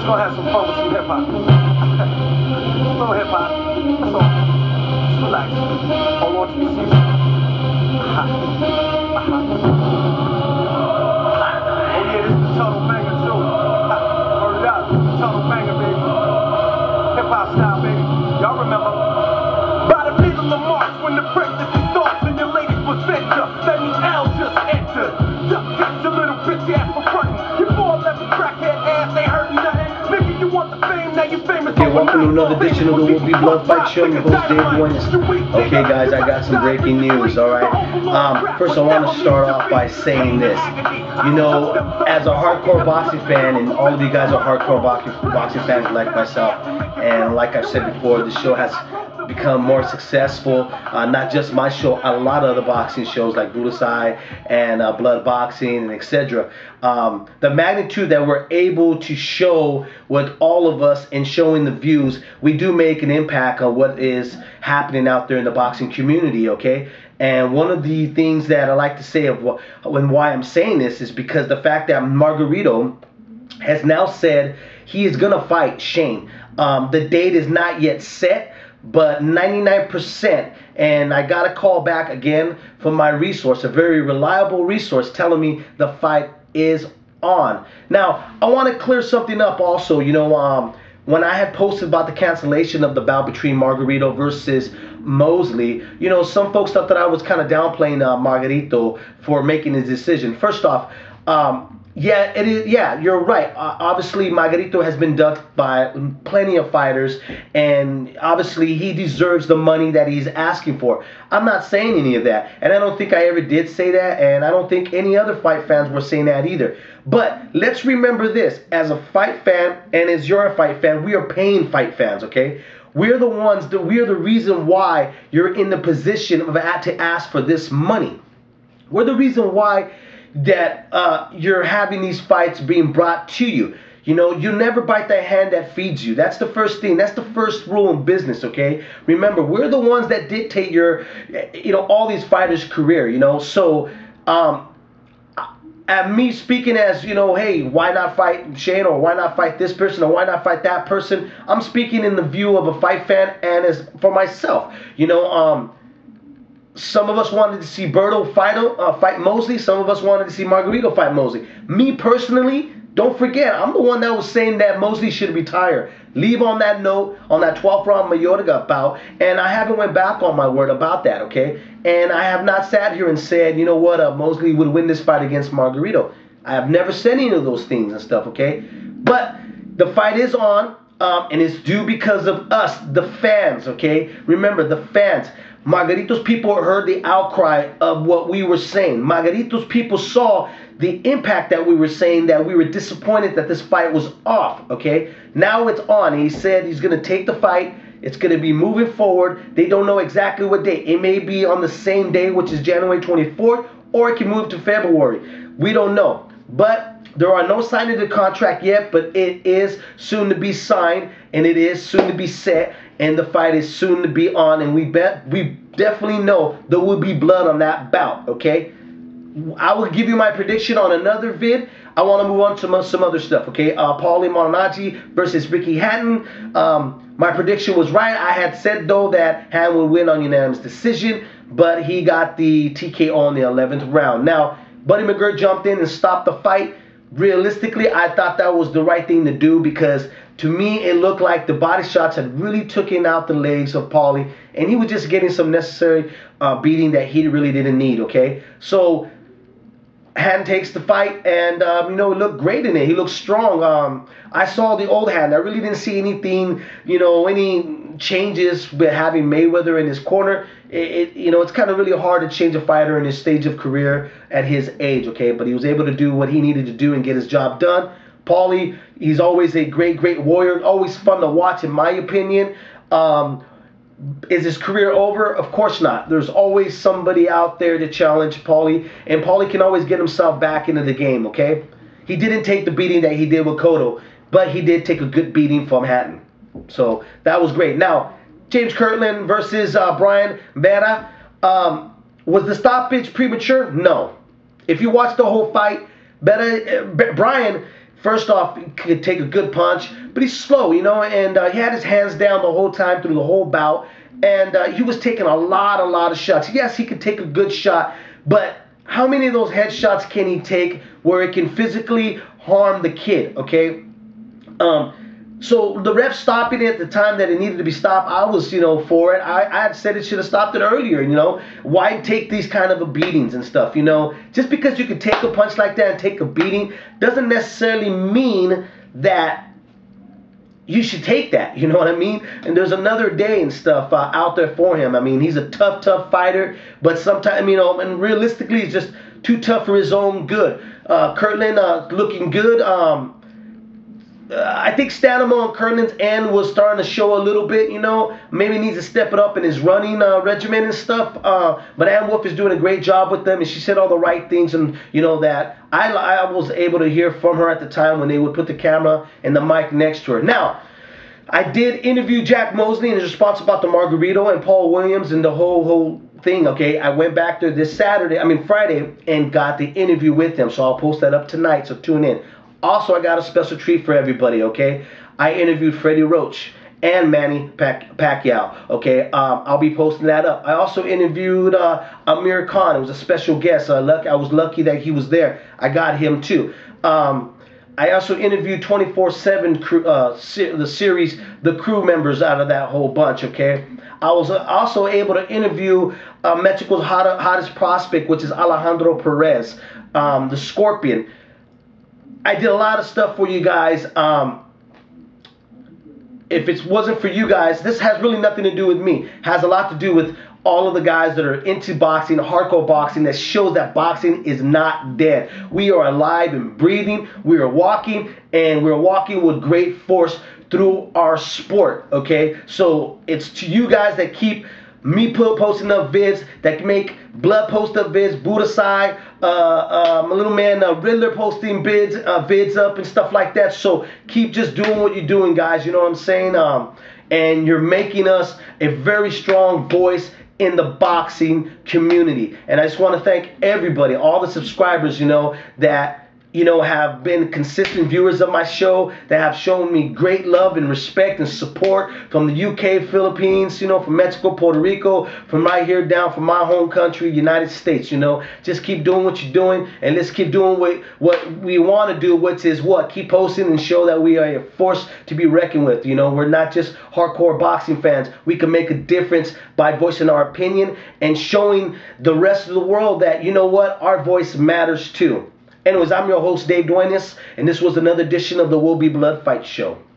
just gonna have some fun with some hip hop. Little hip hop. That's all. Just relax. Hold on to your seats. Oh yeah, this is the total banger too. Word it up. This is the total banger, baby. Hip hop style, baby. Y'all remember? By the beat of the march, when the pregnancy starts and your lady was center, let me L just enter. Duck catch a little bitch ass for frontin'. You 4'11" crackhead ass ain't hurting nothing. Nigga, you want the fame, now you famous. Okay, welcome to another edition of the Will Be Blood Fight Show. Your host Dave Buenas. Okay, guys, I got some breaking news. All right. First, I want to start off by saying this. You know, as a hardcore boxing fan, and all of you guys are hardcore boxing fans like myself, and like I've said before, the show has become more successful. Not just my show, a lot of other boxing shows like Budokai and Blood Boxing and etc. The magnitude that we're able to show with all of us and showing the views, we do make an impact on what is happening out there in the boxing community, okay? And one of the things that I like to say of why I'm saying this is because the fact that Margarito has now said he is going to fight Shane. The date is not yet set, but 99%, and I got a call back again from my resource, a very reliable resource, telling me the fight is on. Now, I want to clear something up also. You know, when I had posted about the cancellation of the bout between Margarito versus Mosley, you know, some folks thought that I was kind of downplaying Margarito for making his decision. First off, yeah, it is. Yeah, you're right. Obviously, Margarito has been ducked by plenty of fighters, and obviously he deserves the money that he's asking for. I'm not saying any of that, and I don't think I ever did say that, and I don't think any other fight fans were saying that either. But let's remember this: as a fight fan, and as you're a fight fan, we are paying fight fans. Okay, we're the ones that we're the reason why you're in the position of to ask for this money. We're the reason why that you're having these fights being brought to you. You know, you never bite the hand that feeds you. That's the first thing. That's the first rule in business, okay? Remember, we're the ones that dictate your, you know, all these fighters' career, you know? So, at me speaking as, you know, hey, why not fight Shane, or why not fight this person, or why not fight that person? I'm speaking in the view of a fight fan and as for myself. You know, some of us wanted to see Berto fight Mosley. Some of us wanted to see Margarito fight Mosley. Me personally, don't forget, I'm the one that was saying that Mosley should retire. Leave on that note, on that 12th round Mayorga bout, and I haven't went back on my word about that, okay? And I have not sat here and said, you know what, Mosley would win this fight against Margarito. I have never said any of those things and stuff, okay? But the fight is on, and it's due because of us, the fans, okay? Remember, the fans. Margarito's people heard the outcry of what we were saying. Margarito's people saw the impact that we were saying, that we were disappointed that this fight was off, okay? Now it's on. He said he's going to take the fight. It's going to be moving forward. They don't know exactly what date. It may be on the same day, which is January 24th, or it can move to February. We don't know. But there are no signs of the contract yet, but it is soon to be signed, and it is soon to be set, and the fight is soon to be on, and we definitely know there will be blood on that bout, okay? I will give you my prediction on another vid. I want to move on to some other stuff, okay? Paulie Malignaggi versus Ricky Hatton. My prediction was right. I had said, though, that Hatton would win on unanimous decision, but he got the TKO in the 11th round. Now, Buddy McGirt jumped in and stopped the fight. Realistically, I thought that was the right thing to do because to me, it looked like the body shots had really taken out the legs of Paulie, and he was just getting some necessary beating that he really didn't need, okay? So, Hatton takes the fight, and, you know, he looked great in it. He looked strong. I saw the old Hatton. I really didn't see anything, you know, any changes with having Mayweather in his corner. You know, it's kind of really hard to change a fighter in his stage of career at his age, okay? But he was able to do what he needed to do and get his job done. Paulie, he's always a great warrior. Always fun to watch, in my opinion. Is his career over? Of course not. There's always somebody out there to challenge Paulie, and Paulie can always get himself back into the game, okay? He didn't take the beating that he did with Cotto, but he did take a good beating from Hatton. So that was great. Now, James Kirtland versus Brian Vera. Was the stoppage premature? No. If you watch the whole fight, Brian First off, he could take a good punch, but he's slow, you know, and he had his hands down the whole time through the whole bout, and he was taking a lot of shots. Yes, he could take a good shot, but how many of those headshots can he take where it can physically harm the kid, okay? So the ref stopping it at the time that it needed to be stopped, I was, you know, for it. I had said it should have stopped it earlier, you know. Why take these kind of beatings and stuff, you know? Just because you could take a punch like that and take a beating doesn't necessarily mean that you should take that, you know what I mean? And there's another day and stuff out there for him. I mean, he's a tough fighter, but sometimes, you know, and realistically, he's just too tough for his own good. Kirtland looking good. I think Stanimo on Kirtland's end was starting to show a little bit, you know. Maybe needs to step it up in his running regimen and stuff. But Ann Wolf is doing a great job with them, and she said all the right things, and you know that I was able to hear from her at the time when they would put the camera and the mic next to her. Now, I did interview Jack Mosley in his response about the Margarito and Paul Williams and the whole thing, okay? I went back there this Friday, and got the interview with him, so I'll post that up tonight, so tune in. Also, I got a special treat for everybody, okay? I interviewed Freddie Roach and Manny Pacquiao, okay? I'll be posting that up. I also interviewed Amir Khan. It was a special guest. I was lucky that he was there. I got him too. I also interviewed 24/7 crew, the series, the crew members out of that whole bunch, okay? I was also able to interview Mexico's hottest prospect, which is Alejandro Perez, the Scorpion. I did a lot of stuff for you guys. If it wasn't for you guys, this has really nothing to do with me. It has a lot to do with all of the guys that are into boxing, hardcore boxing, that shows that boxing is not dead. We are alive and breathing. We are walking, and we're walking with great force through our sport, okay? So it's to you guys that keep me posting up vids, that make Blood post up vids, Budasai, my little man Riddler posting vids up and stuff like that. So keep just doing what you're doing, guys. You know what I'm saying? And you're making us a very strong voice in the boxing community. And I just want to thank everybody, all the subscribers, you know, that have been consistent viewers of my show, that have shown me great love and respect and support from the UK, Philippines, you know, from Mexico, Puerto Rico, from right here down from my home country, United States, you know. Just keep doing what you're doing, and let's keep doing what we want to do, which is what? Keep posting and show that we are a force to be reckoned with, you know. We're not just hardcore boxing fans. We can make a difference by voicing our opinion and showing the rest of the world that, you know what, our voice matters too. Anyways, I'm your host, Dave Duenas, and this was another edition of the Will Be Blood Fight Show.